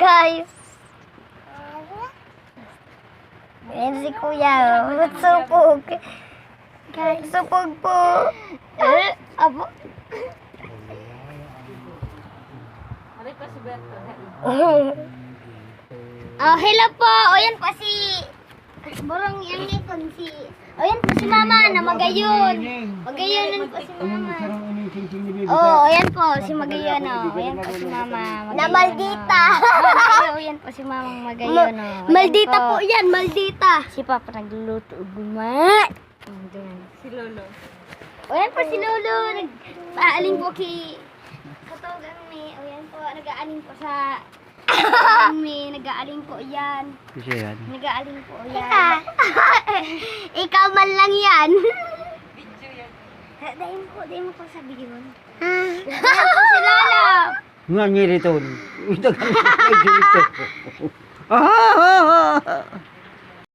guys. Ayan si kuya. Supog. Guys, supog po. Abo. Ari pa si Berto. Oh, hello po. O yan po si... Borong yang nikon si... O yan po si mama na magayon. Magayonan po si mama. Oh, ayan po si Magayon. Oh, ayan po si mama. Na Maldita. Oh, ayan po si mamang Magayon. Oh. Maldita po yan, Maldita. Si Papa nagluluto ugma. Si Lolo. O yan po si Lolo. Nag-aaling po katugang me. O yan po, nag-aaling po sa... me. Nag-aaling po yan. Kasi yan. Nag-aaling po yan. Ikaw man lang yan. Dahil mo po sabi yun. Dahil po si Lolo. Nga nirito. Ito ka na dito. Ah!